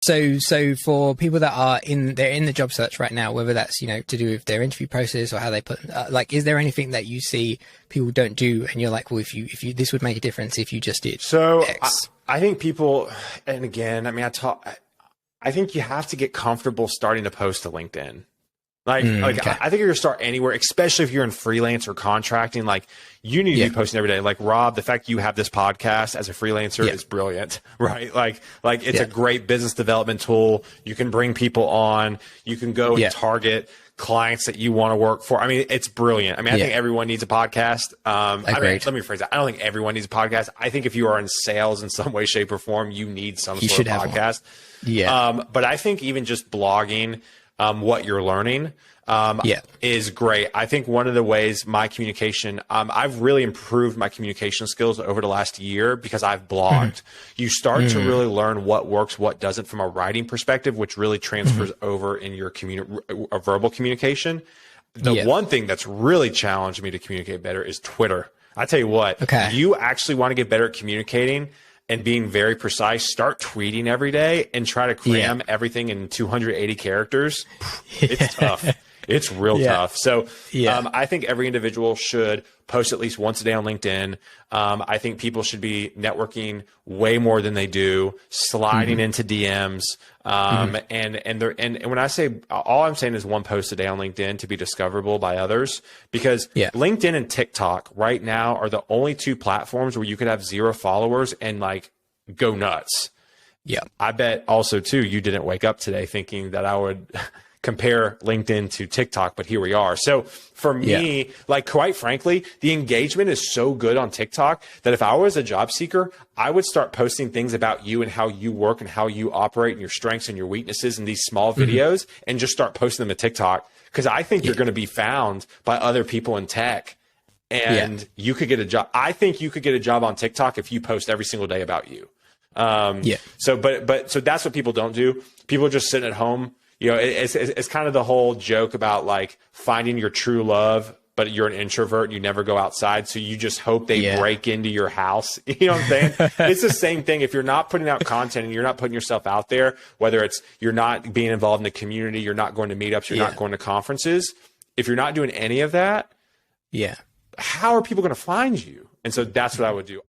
So for people that are they're in the job search right now, whether that's, to do with their interview process or how they put, is there anything that you see people don't do and you're like, well, if you, this would make a difference if you just did so X. I think people, and again, I mean, I think you have to get comfortable starting to post to LinkedIn. Okay. I think if you're start anywhere, especially if you're in freelance or contracting, you need to be posting every day. Like Rob, the fact you have this podcast as a freelancer is brilliant, right? It's a great business development tool. You can bring people on, you can go and target clients that you want to work for. I mean, it's brilliant. I mean, I think everyone needs a podcast. I mean, let me rephrase that. I don't think everyone needs a podcast. I think if you are in sales in some way, shape, or form, you need some sort of podcast. But I think even just blogging, what you're learning is great. I think one of the ways my communication, I've really improved my communication skills over the last year because I've blogged. You start to really learn what works, what doesn't from a writing perspective, which really transfers over in your verbal communication. The one thing that's really challenged me to communicate better is Twitter. I tell you what, you actually want to get better at communicating and being very precise, start tweeting every day and try to cram everything in 280 characters. It's tough. It's real tough. So I think every individual should post at least once a day on LinkedIn. I think people should be networking way more than they do, sliding into DMs. And when I say, all I'm saying is one post a day on LinkedIn to be discoverable by others, because LinkedIn and TikTok right now are the only two platforms where you could have 0 followers and go nuts. Yeah. I bet also too, you didn't wake up today thinking that I would compare LinkedIn to TikTok, but here we are. So for me, quite frankly, the engagement is so good on TikTok that if I was a job seeker, I would start posting things about you and how you work and how you operate and your strengths and your weaknesses in these small videos and just start posting them to TikTok. Because I think you're going to be found by other people in tech and you could get a job. I think you could get a job on TikTok if you post every single day about you. So that's what people don't do. People are just sitting at home. It's kind of the whole joke about finding your true love, but you're an introvert and you never go outside. So you just hope they break into your house. You know what I'm saying? It's the same thing. If you're not putting out content and you're not putting yourself out there, whether it's you're not being involved in the community, you're not going to meetups, you're not going to conferences. If you're not doing any of that, how are people going to find you? And so that's what I would do.